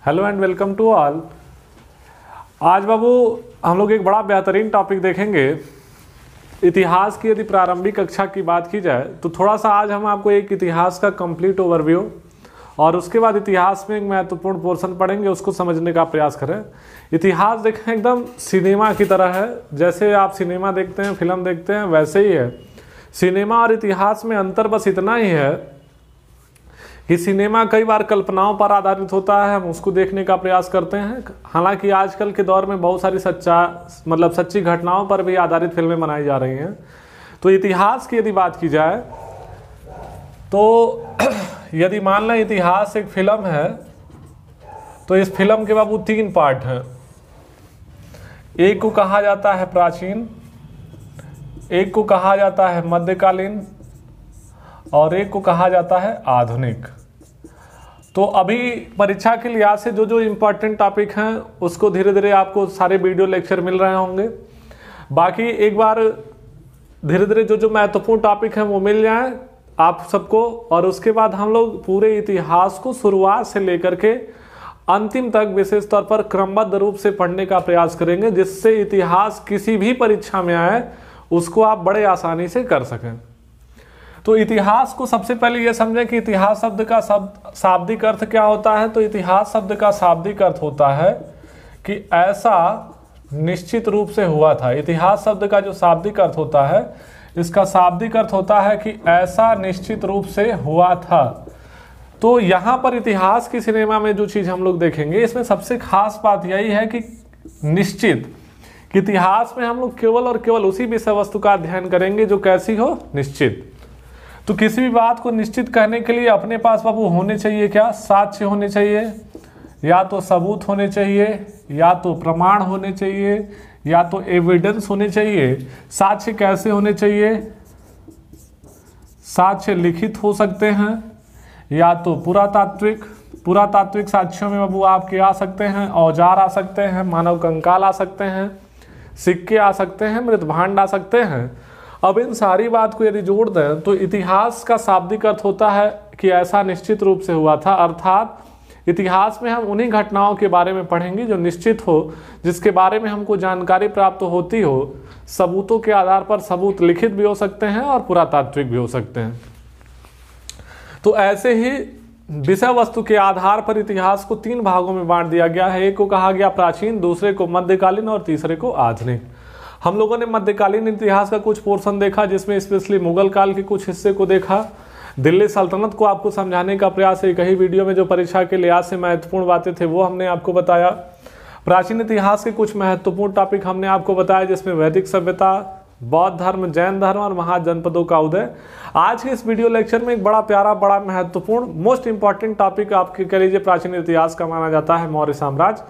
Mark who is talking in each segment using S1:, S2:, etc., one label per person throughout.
S1: Hello and welcome to all. आज बाबू हम लोग एक बड़ा बेहतरीन टॉपिक देखेंगे। इतिहास की यदि प्रारंभिक कक्षा की बात की जाए तो थोड़ा सा आज हम आपको एक इतिहास का कंप्लीट ओवरव्यू और उसके बाद इतिहास में एक महत्वपूर्ण पोर्शन पढ़ेंगे, उसको समझने का प्रयास करें। इतिहास देखें एकदम सिनेमा की तरह है। जैसे आप सिनेमा देखते हैं, फिल्म देखते हैं, वैसे ही है। सिनेमा और इतिहास में अंतर बस इतना ही है कि सिनेमा कई बार कल्पनाओं पर आधारित होता है, हम उसको देखने का प्रयास करते हैं। हालांकि आजकल के दौर में बहुत सारी सच्ची घटनाओं पर भी आधारित फिल्में बनाई जा रही हैं। तो इतिहास की यदि बात की जाए तो यदि मान लें इतिहास एक फिल्म है तो इस फिल्म के बाबू 3 पार्ट हैं। एक को कहा जाता है प्राचीन, एक को कहा जाता है मध्यकालीन और एक को कहा जाता है आधुनिक। तो अभी परीक्षा के लिहाज से जो जो इम्पोर्टेंट टॉपिक हैं उसको धीरे धीरे आपको सारे वीडियो लेक्चर मिल रहे होंगे। बाकी एक बार धीरे धीरे जो जो महत्वपूर्ण टॉपिक हैं वो मिल जाएं आप सबको, और उसके बाद हम लोग पूरे इतिहास को शुरुआत से लेकर के अंतिम तक विशेष तौर पर क्रमबद्ध रूप से पढ़ने का प्रयास करेंगे, जिससे इतिहास किसी भी परीक्षा में आए उसको आप बड़े आसानी से कर सकें। तो इतिहास को सबसे पहले यह समझें कि इतिहास शब्द का शाब्दिक अर्थ क्या होता है। तो इतिहास शब्द का शाब्दिक अर्थ होता है कि ऐसा निश्चित रूप से हुआ था। इतिहास शब्द का जो शाब्दिक अर्थ होता है, इसका शाब्दिक अर्थ होता है कि ऐसा निश्चित रूप से हुआ था। तो यहाँ पर इतिहास की सिनेमा में जो चीज़ हम लोग देखेंगे, इसमें सबसे खास बात यही है कि निश्चित, कि इतिहास में हम लोग केवल और केवल उसी विषय वस्तु का अध्ययन करेंगे जो कैसी हो, निश्चित। तो किसी भी बात को निश्चित कहने के लिए अपने पास बाबू होने चाहिए क्या, साक्ष्य होने चाहिए, या तो सबूत होने चाहिए, या तो प्रमाण होने चाहिए, या तो एविडेंस होने चाहिए। साक्ष्य कैसे होने चाहिए? साक्ष्य लिखित हो सकते हैं, या तो पुरातात्विक साक्ष्यों में बाबू आपके आ सकते हैं, औजार आ सकते हैं, मानव कंकाल आ सकते हैं, सिक्के आ सकते हैं, मृतभांड आ सकते हैं। अब इन सारी बात को यदि जोड़ दें तो इतिहास का शाब्दिक अर्थ होता है कि ऐसा निश्चित रूप से हुआ था। अर्थात इतिहास में हम उन्हीं घटनाओं के बारे में पढ़ेंगे जो निश्चित हो, जिसके बारे में हमको जानकारी प्राप्त होती हो। सबूतों के आधार पर सबूत लिखित भी हो सकते हैं और पुरातात्विक भी हो सकते हैं। तो ऐसे ही विषय वस्तु के आधार पर इतिहास को 3 भागों में बांट दिया गया है। एक को कहा गया प्राचीन, दूसरे को मध्यकालीन और तीसरे को आधुनिक। हम लोगों ने मध्यकालीन इतिहास का कुछ पोर्शन देखा, जिसमें स्पेशली मुगल काल के कुछ हिस्से को देखा। दिल्ली सल्तनत को आपको समझाने का प्रयास एक ही वीडियो में जो परीक्षा के लिहाज से महत्वपूर्ण बातें थे वो हमने आपको बताया। प्राचीन इतिहास के कुछ महत्वपूर्ण टॉपिक हमने आपको बताया, जिसमें वैदिक सभ्यता, बौद्ध धर्म, जैन धर्म और महाजनपदों का उदय। आज के इस वीडियो लेक्चर में एक बड़ा महत्वपूर्ण मोस्ट इंपॉर्टेंट टॉपिक आपके कह लीजिए प्राचीन इतिहास का माना जाता है मौर्य साम्राज्य।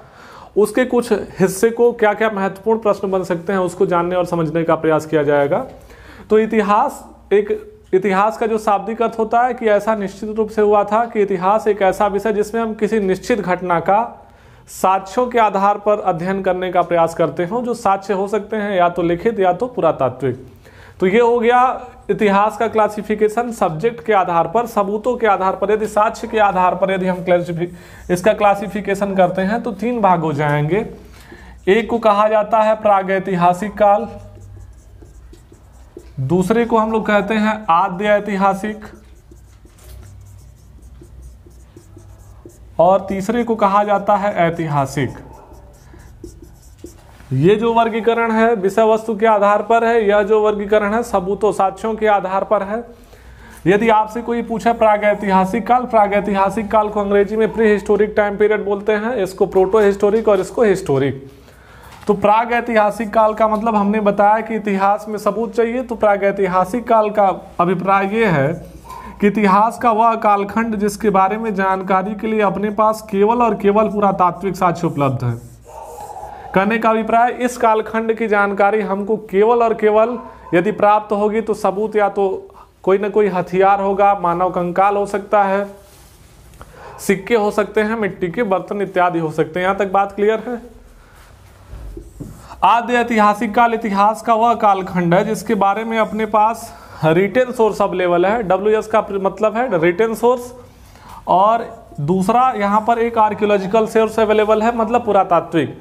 S1: उसके कुछ हिस्से को क्या क्या महत्वपूर्ण प्रश्न बन सकते हैं उसको जानने और समझने का प्रयास किया जाएगा। तो इतिहास का जो शाब्दिक अर्थ होता है कि ऐसा निश्चित रूप से हुआ था, कि इतिहास एक ऐसा विषय जिसमें हम किसी निश्चित घटना का साक्ष्यों के आधार पर अध्ययन करने का प्रयास करते हो, जो साक्ष्य हो सकते हैं या तो लिखित या तो पुरातात्विक। तो ये हो गया इतिहास का क्लासिफिकेशन सब्जेक्ट के आधार पर, सबूतों के आधार पर। यदि साक्ष्य के आधार पर यदि हम इसका क्लासिफिकेशन करते हैं तो 3 भाग हो जाएंगे। एक को कहा जाता है प्रागैतिहासिक काल, दूसरे को हम लोग कहते हैं आद्य ऐतिहासिक, और तीसरे को कहा जाता है ऐतिहासिक। ये जो वर्गीकरण है विषय वस्तु के आधार पर है, यह जो वर्गीकरण है सबूतों साक्ष्यों के आधार पर है। यदि आपसे कोई पूछे प्रागैतिहासिक काल को अंग्रेजी में प्री हिस्टोरिक टाइम पीरियड बोलते हैं, इसको प्रोटो हिस्टोरिक और इसको हिस्टोरिक। तो प्रागैतिहासिक काल का मतलब हमने बताया कि इतिहास में सबूत चाहिए। तो प्रागैतिहासिक काल का अभिप्राय ये है कि इतिहास का वह कालखंड जिसके बारे में जानकारी के लिए अपने पास केवल और केवल पुरातात्विक साक्ष्य उपलब्ध है। कहने का अभिप्राय, इस कालखंड की जानकारी हमको केवल और केवल यदि प्राप्त होगी तो सबूत या तो कोई ना कोई हथियार होगा, मानव कंकाल हो सकता है, सिक्के हो सकते हैं, मिट्टी के बर्तन इत्यादि हो सकते हैं। यहां तक बात क्लियर है? आद्य ऐतिहासिक काल इतिहास का वह कालखंड है जिसके बारे में अपने पास रिटेन सोर्स अवेलेबल है। WS का मतलब है रिटेन सोर्स, और दूसरा यहाँ पर एक आर्कियोलॉजिकल सोर्स अवेलेबल है, मतलब पुरातात्विक।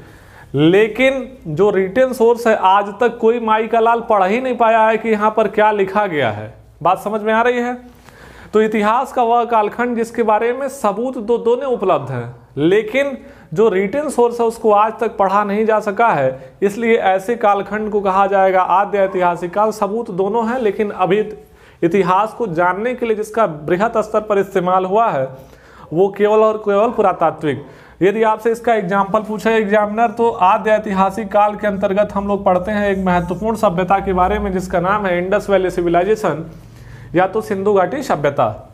S1: लेकिन जो रिटेन सोर्स है आज तक कोई माई का लाल पढ़ ही नहीं पाया है कि यहाँ पर क्या लिखा गया है। बात समझ में आ रही है? तो इतिहास का वह कालखंड जिसके बारे में सबूत दोनों उपलब्ध हैं, लेकिन जो रिटेन सोर्स है उसको आज तक पढ़ा नहीं जा सका है, इसलिए ऐसे कालखंड को कहा जाएगा आद्य ऐतिहासिक काल। सबूत दोनों हैं, लेकिन अभी इतिहास को जानने के लिए जिसका बृहत स्तर पर इस्तेमाल हुआ है वो केवल और केवल पुरातात्विक। यदि आपसे इसका एग्जाम्पल पूछे एग्जामिनर, तो आद्य ऐतिहासिक काल के अंतर्गत हम लोग पढ़ते हैं एक महत्वपूर्ण सभ्यता के बारे में जिसका नाम है इंडस वैली सिविलाइजेशन या तो सिंधु घाटी सभ्यता।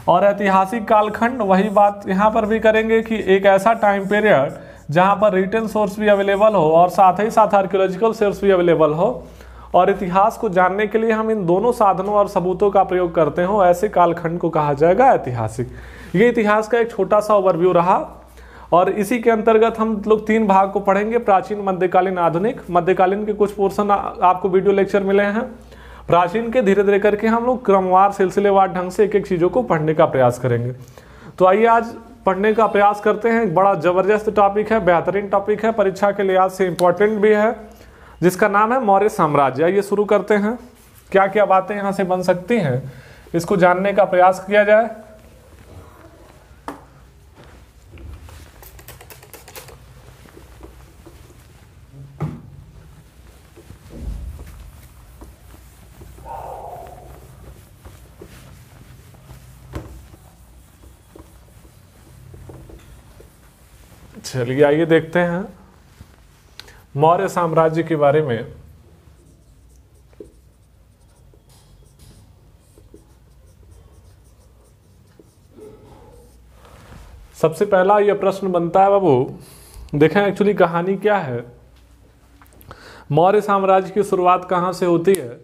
S1: और ऐतिहासिक कालखंड वही बात यहाँ पर भी करेंगे कि एक ऐसा टाइम पीरियड जहाँ पर रिटन सोर्स भी अवेलेबल हो और साथ ही साथ आर्कियोलॉजिकल सोर्स भी अवेलेबल हो, और इतिहास को जानने के लिए हम इन दोनों साधनों और सबूतों का प्रयोग करते हो, ऐसे कालखंड को कहा जाएगा ऐतिहासिक। ये इतिहास का एक छोटा सा ओवरव्यू रहा, और इसी के अंतर्गत हम लोग 3 भाग को पढ़ेंगे, प्राचीन, मध्यकालीन, आधुनिक। मध्यकालीन के कुछ पोर्शन आपको वीडियो लेक्चर मिले हैं, प्राचीन के धीरे धीरे करके हम लोग क्रमवार सिलसिलेवार ढंग से एक एक चीज़ों को पढ़ने का प्रयास करेंगे। तो आइए आज पढ़ने का प्रयास करते हैं। बड़ा ज़बरदस्त टॉपिक है, बेहतरीन टॉपिक है, परीक्षा के लिहाज से इम्पोर्टेंट भी है, जिसका नाम है मौर्य साम्राज्य। आइए शुरू करते हैं। क्या क्या बातें यहाँ से बन सकती हैं इसको जानने का प्रयास किया जाए। चलिए आइए देखते हैं मौर्य साम्राज्य के बारे में। सबसे पहला यह प्रश्न बनता है बाबू, देखें एक्चुअली कहानी क्या है। मौर्य साम्राज्य की शुरुआत कहाँ से होती है?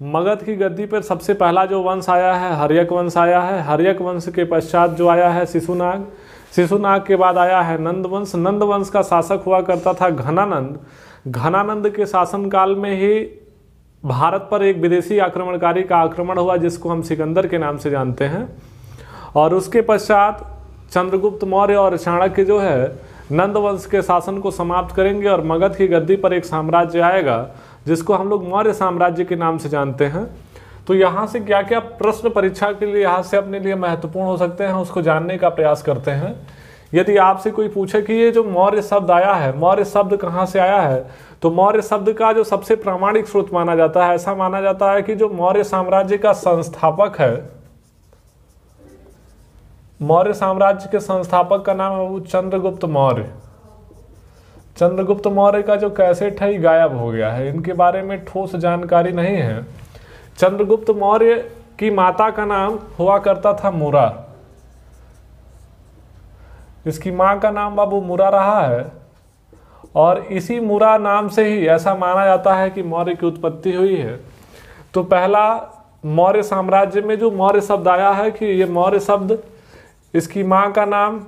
S1: मगध की गद्दी पर सबसे पहला जो वंश आया है हर्यक वंश आया है। हर्यक वंश के पश्चात जो आया है शिशुनाग। शिशुनाग के बाद आया है नंद वंश। नंद वंश का शासक हुआ करता था घनानंद। घनानंद के शासनकाल में ही भारत पर एक विदेशी आक्रमणकारी का आक्रमण हुआ जिसको हम सिकंदर के नाम से जानते हैं। और उसके पश्चात चंद्रगुप्त मौर्य और चाणक्य जो है नंद वंश के शासन को समाप्त करेंगे और मगध की गद्दी पर एक साम्राज्य आएगा जिसको हम लोग मौर्य साम्राज्य के नाम से जानते हैं। तो यहाँ से क्या क्या प्रश्न परीक्षा के लिए यहाँ से अपने लिए महत्वपूर्ण हो सकते हैं उसको जानने का प्रयास करते हैं। यदि आपसे कोई पूछे कि ये जो मौर्य शब्द आया है, मौर्य शब्द कहाँ से आया है, तो मौर्य शब्द का जो सबसे प्रामाणिक स्रोत माना जाता है, ऐसा माना जाता है कि जो मौर्य साम्राज्य का संस्थापक है, मौर्य साम्राज्य के संस्थापक का नाम है वो चंद्रगुप्त मौर्य। चंद्रगुप्त मौर्य का जो कैसेट है गायब हो गया है, इनके बारे में ठोस जानकारी नहीं है। चंद्रगुप्त मौर्य की माता का नाम हुआ करता था मुरा। इसकी मां का नाम बाबू मुरा रहा है, और इसी मुरा नाम से ही ऐसा माना जाता है कि मौर्य की उत्पत्ति हुई है। तो पहला मौर्य साम्राज्य में जो मौर्य शब्द आया है कि ये मौर्य शब्द, इसकी मां का नाम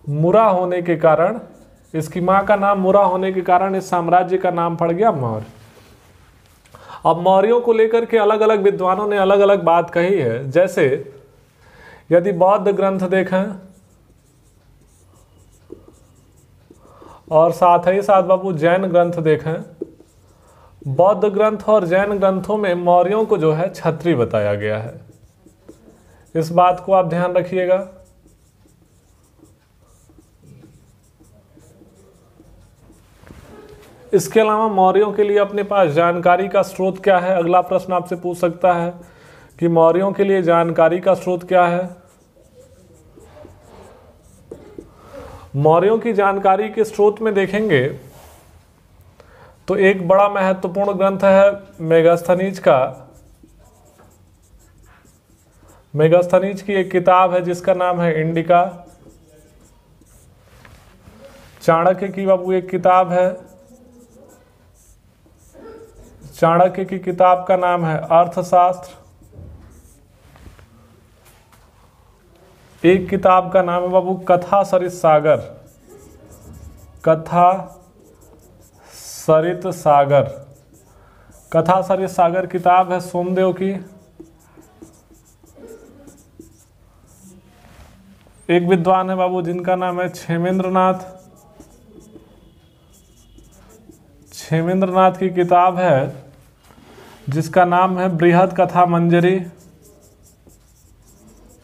S1: मुरा होने के कारण, इसकी मां का नाम मुरा होने के कारण इस साम्राज्य का नाम पड़ गया मौर्य। अब मौर्यों को लेकर के अलग अलग विद्वानों ने अलग अलग बात कही है। जैसे यदि बौद्ध ग्रंथ देखें और साथ ही साथ बाबू जैन ग्रंथ देखें, बौद्ध ग्रंथ और जैन ग्रंथों में मौर्यों को जो है क्षत्रिय बताया गया है। इस बात को आप ध्यान रखिएगा। इसके अलावा मौर्यों के लिए अपने पास जानकारी का स्रोत क्या है? अगला प्रश्न आपसे पूछ सकता है कि मौर्यों के लिए जानकारी का स्रोत क्या है। मौर्यों की जानकारी के स्रोत में देखेंगे तो एक बड़ा महत्वपूर्ण ग्रंथ है मेगास्थनीज का। मेगास्थनीज की एक किताब है जिसका नाम है इंडिका। चाणक्य की बाबू एक किताब है, चाणक्य की किताब का नाम है अर्थशास्त्र। एक किताब का नाम है बाबू कथा सरित सागर, कथा सरित सागर। कथा सरित सागर किताब है सोमदेव की। एक विद्वान है बाबू जिनका नाम है क्षेमेंद्रनाथ। क्षेमेंद्रनाथ की किताब है जिसका नाम है बृहद कथा मंजरी।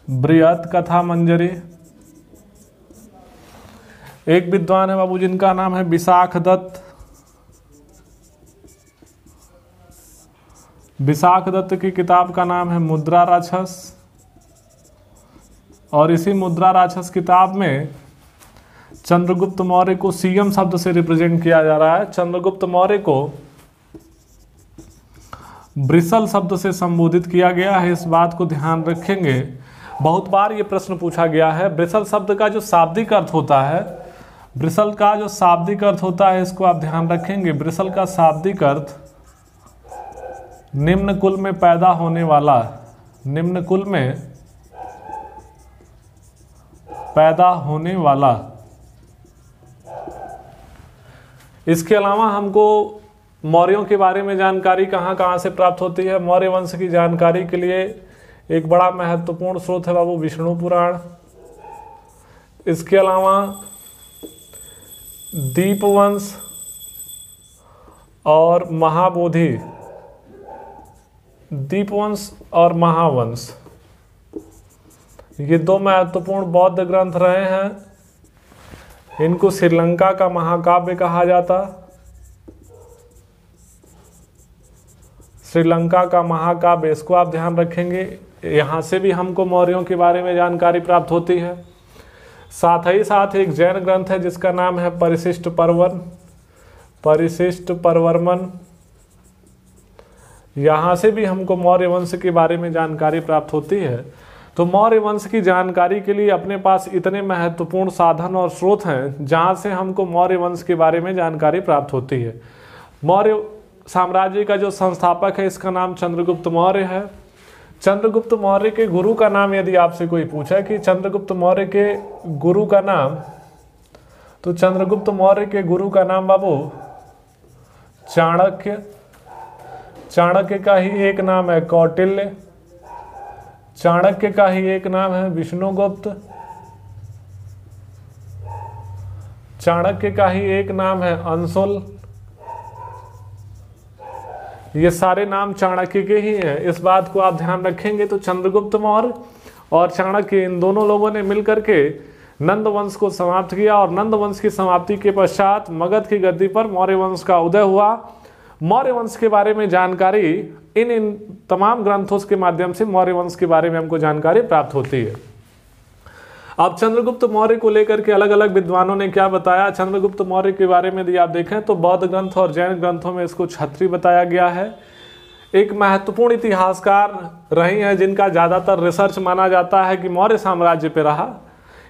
S1: बृहद कथा मंजरी। एक विद्वान है बाबू जिनका नाम है विशाख दत्त। विशाख दत्त की किताब का नाम है मुद्रा राक्षस। और इसी मुद्रा राक्षस किताब में चंद्रगुप्त मौर्य को सीएम शब्द से रिप्रेजेंट किया जा रहा है। चंद्रगुप्त मौर्य को ब्रिसल शब्द से संबोधित किया गया है, इस बात को ध्यान रखेंगे। बहुत बार ये प्रश्न पूछा गया है। ब्रिसल शब्द का जो शाब्दिक अर्थ होता है, ब्रिसल का जो शाब्दिक अर्थ होता है, इसको आप ध्यान रखेंगे। ब्रिसल का शाब्दिक अर्थ निम्न कुल में पैदा होने वाला, निम्न कुल में पैदा होने वाला। इसके अलावा हमको मौर्यों के बारे में जानकारी कहाँ कहाँ से प्राप्त होती है? मौर्य वंश की जानकारी के लिए एक बड़ा महत्वपूर्ण स्रोत है बाबू विष्णु पुराण। इसके अलावा दीपवंश और महाबोधि, दीपवंश और महावंश, ये दो महत्वपूर्ण बौद्ध ग्रंथ रहे हैं। इनको श्रीलंका का महाकाव्य कहा जाता। श्रीलंका का महाकाव्य, इसको आप ध्यान रखेंगे। यहाँ से भी हमको मौर्यों के बारे में जानकारी प्राप्त होती है। साथ ही साथ एक जैन ग्रंथ है जिसका नाम है परिशिष्ट पर्वन, परिशिष्ट पर्वर्मन। यहाँ से भी हमको मौर्य वंश के बारे में जानकारी प्राप्त होती है। तो मौर्य वंश की जानकारी के लिए अपने पास इतने महत्वपूर्ण साधन और स्रोत हैं जहाँ से हमको मौर्य वंश के बारे में जानकारी प्राप्त होती है। मौर्य साम्राज्य का जो संस्थापक है इसका नाम चंद्रगुप्त मौर्य है। चंद्रगुप्त मौर्य के गुरु का नाम यदि आपसे कोई पूछा कि चंद्रगुप्त मौर्य के गुरु का नाम, तो चंद्रगुप्त मौर्य के गुरु का नाम बाबू चाणक्य। चाणक्य का ही एक नाम है कौटिल्य। चाणक्य का ही एक नाम है विष्णुगुप्त। चाणक्य का ही एक नाम है अंशुल। ये सारे नाम चाणक्य के ही हैं, इस बात को आप ध्यान रखेंगे। तो चंद्रगुप्त मौर्य और चाणक्य, इन दोनों लोगों ने मिलकर के नंद वंश को समाप्त किया और नंद वंश की समाप्ति के पश्चात मगध की गद्दी पर मौर्य वंश का उदय हुआ। मौर्य वंश के बारे में जानकारी इन तमाम ग्रंथों के माध्यम से मौर्य वंश के बारे में हमको जानकारी प्राप्त होती है। अब चंद्रगुप्त मौर्य को लेकर के अलग अलग विद्वानों ने क्या बताया? चंद्रगुप्त मौर्य के बारे में यदि आप देखें तो बौद्ध ग्रंथ और जैन ग्रंथों में इसको क्षत्रिय बताया गया है। एक महत्वपूर्ण इतिहासकार रही हैं जिनका ज़्यादातर रिसर्च माना जाता है कि मौर्य साम्राज्य पे रहा।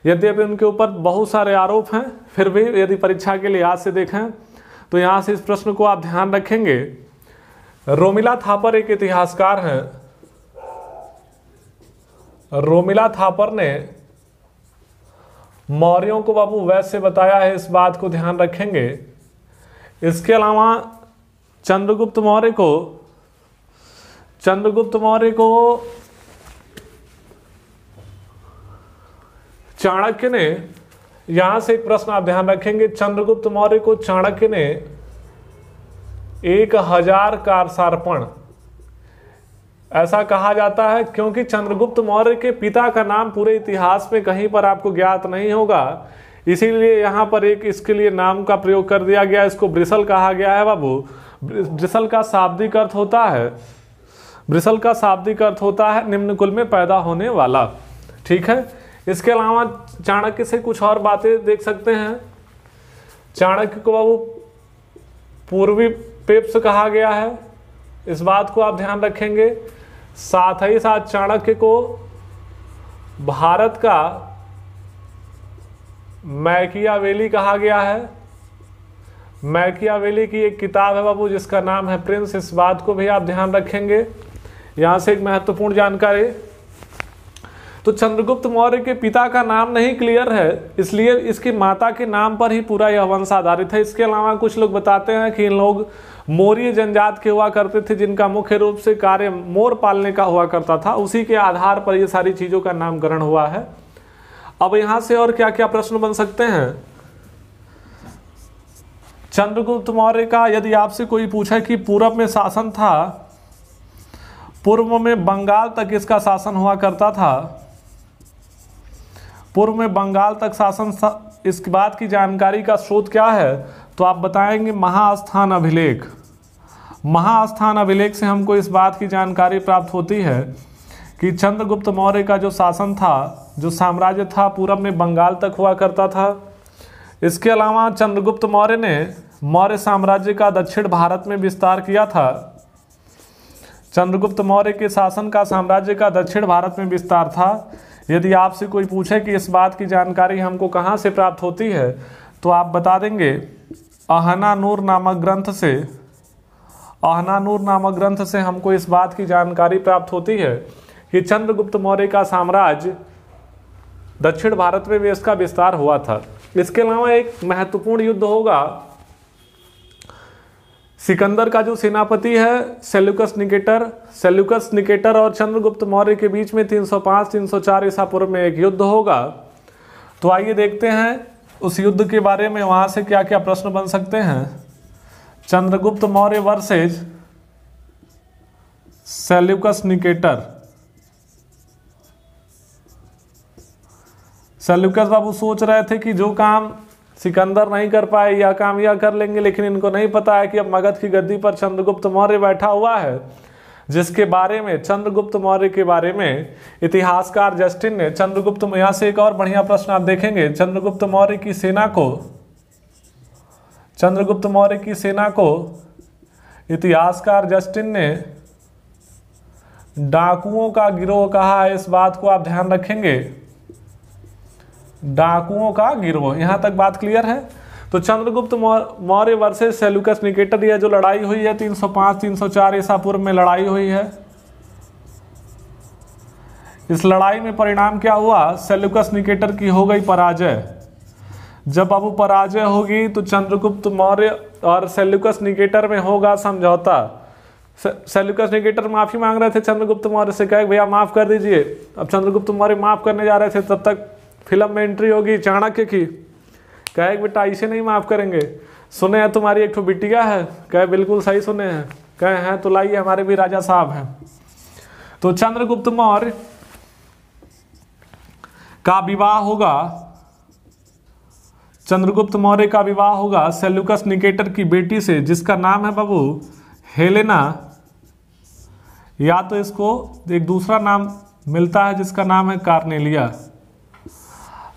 S1: यद्यपि उनके ऊपर बहुत सारे आरोप हैं, फिर भी यदि परीक्षा के लिहाज से देखें तो यहाँ से इस प्रश्न को आप ध्यान रखेंगे। रोमिला थापर एक इतिहासकार हैं। रोमिला थापर ने मौर्यों को बाबू वैसे बताया है, इस बात को ध्यान रखेंगे। इसके अलावा चंद्रगुप्त मौर्य को चाणक्य ने, यहां से एक प्रश्न आप ध्यान रखेंगे, चंद्रगुप्त मौर्य को चाणक्य ने 1000 कारसार्पण ऐसा कहा जाता है क्योंकि चंद्रगुप्त मौर्य के पिता का नाम पूरे इतिहास में कहीं पर आपको ज्ञात नहीं होगा, इसीलिए यहाँ पर एक इसके लिए नाम का प्रयोग कर दिया गया। इसको ब्रिसल कहा गया है बाबू। ब्रिसल का शाब्दिक अर्थ होता है, ब्रिसल का शाब्दिक अर्थ होता है निम्न कुल में पैदा होने वाला। ठीक है। इसके अलावा चाणक्य से कुछ और बातें देख सकते हैं। चाणक्य को बाबू पूर्वी पेप्स कहा गया है, इस बात को आप ध्यान रखेंगे। साथ ही साथ चाणक्य को भारत का मैकियावेली कहा गया है। मैकियावेली की एक किताब है बाबू जिसका नाम है प्रिंस, इस बात को भी आप ध्यान रखेंगे। यहां से एक महत्वपूर्ण जानकारी, तो चंद्रगुप्त मौर्य के पिता का नाम नहीं क्लियर है, इसलिए इसकी माता के नाम पर ही पूरा यह वंश आधारित है। इसके अलावा कुछ लोग बताते हैं कि इन लोग मौर्य जनजात के हुआ करते थे, जिनका मुख्य रूप से कार्य मोर पालने का हुआ करता था। उसी के आधार पर ये सारी चीजों का नामकरण हुआ है। अब यहां से और क्या क्या प्रश्न बन सकते हैं। चंद्रगुप्त मौर्य का यदि आपसे कोई पूछे कि पूर्व में शासन था, पूर्व में बंगाल तक इसका शासन हुआ करता था, पूर्व में बंगाल तक शासन, इसके बाद की जानकारी का स्रोत क्या है, तो आप बताएंगे महास्थान अभिलेख। महास्थान अभिलेख से हमको इस बात की जानकारी प्राप्त होती है कि चंद्रगुप्त मौर्य का जो शासन था, जो साम्राज्य था, पूर्व में बंगाल तक हुआ करता था। इसके अलावा चंद्रगुप्त मौर्य ने मौर्य साम्राज्य का दक्षिण भारत में विस्तार किया था। चंद्रगुप्त मौर्य के शासन का साम्राज्य का दक्षिण भारत में विस्तार था। यदि आपसे कोई पूछे कि इस बात की जानकारी हमको कहाँ से प्राप्त होती है, तो आप बता देंगे आहनानूर नामक ग्रंथ से। आहनानूर नामक ग्रंथ से हमको इस बात की जानकारी प्राप्त होती है कि चंद्रगुप्त मौर्य का साम्राज्य दक्षिण भारत में भी इसका विस्तार हुआ था। इसके अलावा एक महत्वपूर्ण युद्ध होगा, सिकंदर का जो सेनापति है सेल्यूकस निकेटर, सेल्यूकस निकेटर और चंद्रगुप्त मौर्य के बीच में 305-304 ईसा पूर्व में एक युद्ध होगा। तो आइए देखते हैं उस युद्ध के बारे में, वहां से क्या क्या प्रश्न बन सकते हैं। Chandragupta Maurya versus Seleucus Nicator. Seleucus बाबू सोच रहे थे कि जो काम सिकंदर नहीं कर पाए यह काम यह कर लेंगे, लेकिन इनको नहीं पता है कि अब मगध की गद्दी पर चंद्रगुप्त मौर्य बैठा हुआ है, जिसके बारे में, चंद्रगुप्त मौर्य के बारे में इतिहासकार जस्टिन ने चंद्रगुप्त, यहां से एक और बढ़िया प्रश्न आप देखेंगे, चंद्रगुप्त मौर्य की सेना को इतिहासकार जस्टिन ने डाकुओं का गिरोह कहा है। इस बात को आप ध्यान रखेंगे, डाकुओं का गिरोह। यहां तक बात क्लियर है। तो Chandragupta Maurya versus Seleucus Nicator, यह जो लड़ाई हुई है 305-304 ईसा पूर्व में लड़ाई हुई है। इस लड़ाई में परिणाम क्या हुआ, सेल्यूकस निकेटर की हो गई पराजय। जब अब पराजय होगी तो चंद्रगुप्त मौर्य और सेल्यूकस निकेटर में होगा समझौता। सेल्यूकस निकेटर माफी मांग रहे थे चंद्रगुप्त मौर्य से, कहे भैया माफ कर दीजिए। अब चंद्रगुप्त मौर्य माफ करने जा रहे थे, तब तक फिल्म में एंट्री होगी चाणक्य की, कहे बेटा इसे नहीं माफ करेंगे, सुने हैं तुम्हारी एक ठो बिटिया है, कहे बिल्कुल सही सुने हैं, कहे हैं तो लाइए हमारे भी राजा साहब हैं। तो चंद्रगुप्त मौर्य का विवाह होगा, चंद्रगुप्त मौर्य का विवाह होगा सेल्यूकस निकेटर की बेटी से, जिसका नाम है बाबू हेलेना, या तो इसको एक दूसरा नाम मिलता है जिसका नाम है कार्नेलिया।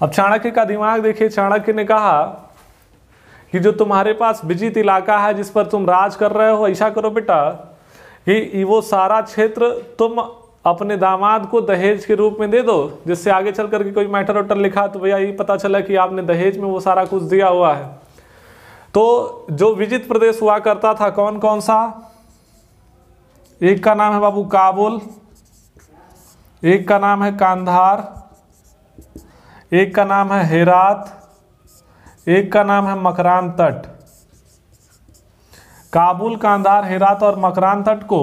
S1: अब चाणक्य का दिमाग देखिए, चाणक्य ने कहा कि जो तुम्हारे पास विजित इलाका है जिस पर तुम राज कर रहे हो, ऐसा करो बेटा कि वो सारा क्षेत्र तुम अपने दामाद को दहेज के रूप में दे दो, जिससे आगे चल करके कोई मैटर वैटर लिखा तो भैया ये पता चला कि आपने दहेज में वो सारा कुछ दिया हुआ है। तो जो विजित प्रदेश हुआ करता था कौन कौन सा, एक का नाम है बाबू काबुल, एक का नाम है कांधार, एक का नाम है हेरात, एक का नाम है मकरान तट। काबुल, कांधार, हेरात और मकरान तट को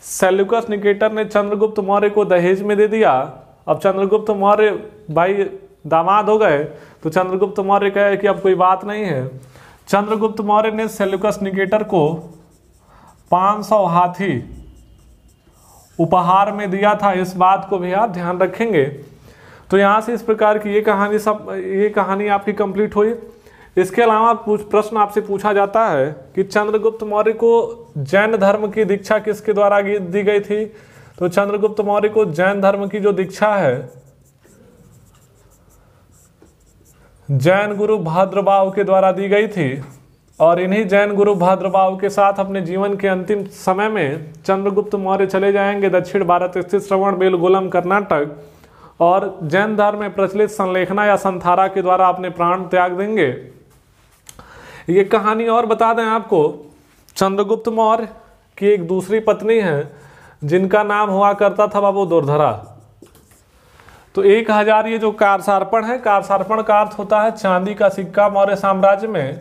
S1: सेल्यूकस निकेटर ने चंद्रगुप्त मौर्य को दहेज में दे दिया। अब चंद्रगुप्त मौर्य भाई दामाद हो गए, तो चंद्रगुप्त मौर्य कहे कि अब कोई बात नहीं है। चंद्रगुप्त मौर्य ने सेल्यूकस निकेटर को 500 हाथी उपहार में दिया था, इस बात को भी आप ध्यान रखेंगे। तो यहाँ से इस प्रकार की ये कहानी आपकी कंप्लीट हुई। इसके अलावा प्रश्न आपसे पूछा जाता है कि चंद्रगुप्त मौर्य को जैन धर्म की दीक्षा किसके द्वारा दी गई थी, तो चंद्रगुप्त मौर्य को जैन धर्म की जो दीक्षा है जैन गुरु भाद्रबाहु के द्वारा दी गई थी। और इन्हीं जैन गुरु भाद्रबाहु के साथ अपने जीवन के अंतिम समय में चंद्रगुप्त मौर्य चले जाएंगे दक्षिण भारत स्थित श्रवणबेलगोलम कर्नाटक, और जैन धर्म में प्रचलित संलेखना या संथारा के द्वारा अपने प्राण त्याग देंगे। ये कहानी और बता दें आपको, चंद्रगुप्त मौर्य की एक दूसरी पत्नी है जिनका नाम हुआ करता था बाबू दुर्धरा। तो 1000 ये जो कारसार्पण है, कारसार्पण का अर्थ होता है चांदी का सिक्का। मौर्य साम्राज्य में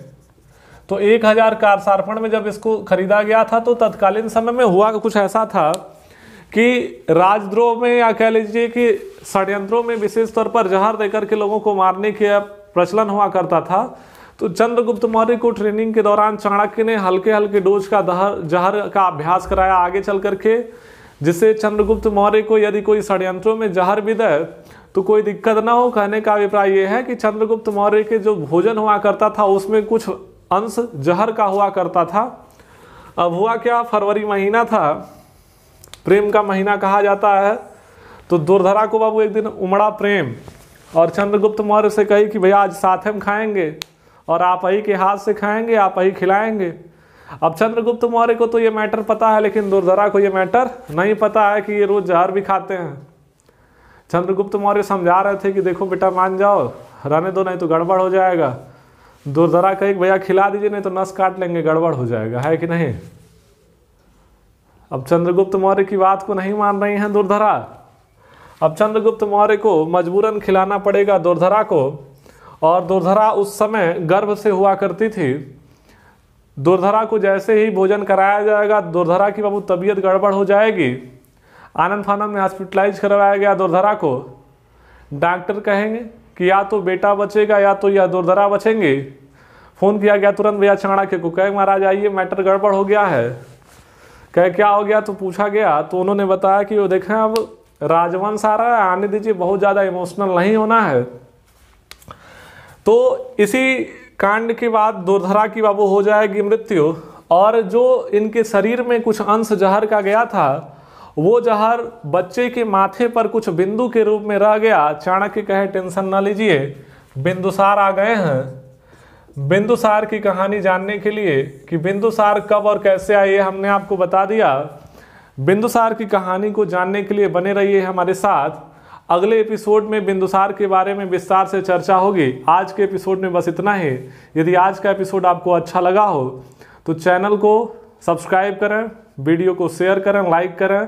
S1: तो 1000 कारसार्पण में जब इसको खरीदा गया था तो तत्कालीन समय में हुआ कुछ ऐसा था कि राजद्रोह में या कह लीजिए कि षड्यंत्रों में विशेष तौर पर जहर देकर के लोगों को मारने का प्रचलन हुआ करता था। तो चंद्रगुप्त मौर्य को ट्रेनिंग के दौरान चाणक्य ने हल्के हल्के डोज का जहर का अभ्यास कराया आगे चल करके, जिससे चंद्रगुप्त मौर्य को यदि कोई षड्यंत्रों में जहर भी दे तो कोई दिक्कत ना हो। कहने का अभिप्राय यह है कि चंद्रगुप्त मौर्य के जो भोजन हुआ करता था उसमें कुछ अंश जहर का हुआ करता था। अब हुआ क्या, फरवरी महीना था, प्रेम का महीना कहा जाता है। तो दुर्धरा को बाबू एक दिन उमड़ा प्रेम और चंद्रगुप्त मौर्य से कही कि भैया आज साथ में खाएंगे और आप ही के हाथ से खाएंगे, आप ही खिलाएंगे। अब चंद्रगुप्त मौर्य को तो ये मैटर पता है, लेकिन दुर्धरा को ये मैटर नहीं पता है कि ये रोज जहर भी खाते हैं। चंद्रगुप्त मौर्य समझा रहे थे कि देखो बेटा मान जाओ, रहने दो नहीं तो गड़बड़ हो जाएगा। दुर्धरा कही भैया खिला दीजिए नहीं तो नस काट लेंगे, गड़बड़ हो जाएगा, है कि नहीं। अब चंद्रगुप्त मौर्य की बात को नहीं मान रही हैं दुर्धरा। अब चंद्रगुप्त मौर्य को मजबूरन खिलाना पड़ेगा दुर्धरा को। और दुर्धरा उस समय गर्भ से हुआ करती थी। दुर्धरा को जैसे ही भोजन कराया जाएगा दुर्धरा की बाबू तबीयत गड़बड़ हो जाएगी। आनंद फानंद में हॉस्पिटलाइज करवाया गया दुर्धरा को। डॉक्टर कहेंगे कि या तो बेटा बचेगा या तो यह दुर्धरा बचेंगे। फोन किया गया तुरंत भैया चाणक्य को, कहे महाराज आइए मैटर गड़बड़ हो गया है। कहे क्या हो गया, तो पूछा गया तो उन्होंने बताया कि वो देखें अब राजवंश आ रहा है, आने दीजिए, बहुत ज़्यादा इमोशनल नहीं होना है। तो इसी कांड के बाद दुर्धरा की बाबू हो जाएगी मृत्यु। और जो इनके शरीर में कुछ अंश जहर का गया था वो जहर बच्चे के माथे पर कुछ बिंदु के रूप में रह गया। चाणक्य कहे टेंशन ना लीजिए, बिंदुसार आ गए हैं। बिंदुसार की कहानी जानने के लिए कि बिंदुसार कब और कैसे आए हमने आपको बता दिया। बिंदुसार की कहानी को जानने के लिए बने रहिए हमारे साथ। अगले एपिसोड में बिंदुसार के बारे में विस्तार से चर्चा होगी। आज के एपिसोड में बस इतना ही। यदि आज का एपिसोड आपको अच्छा लगा हो तो चैनल को सब्सक्राइब करें, वीडियो को शेयर करें, लाइक करें।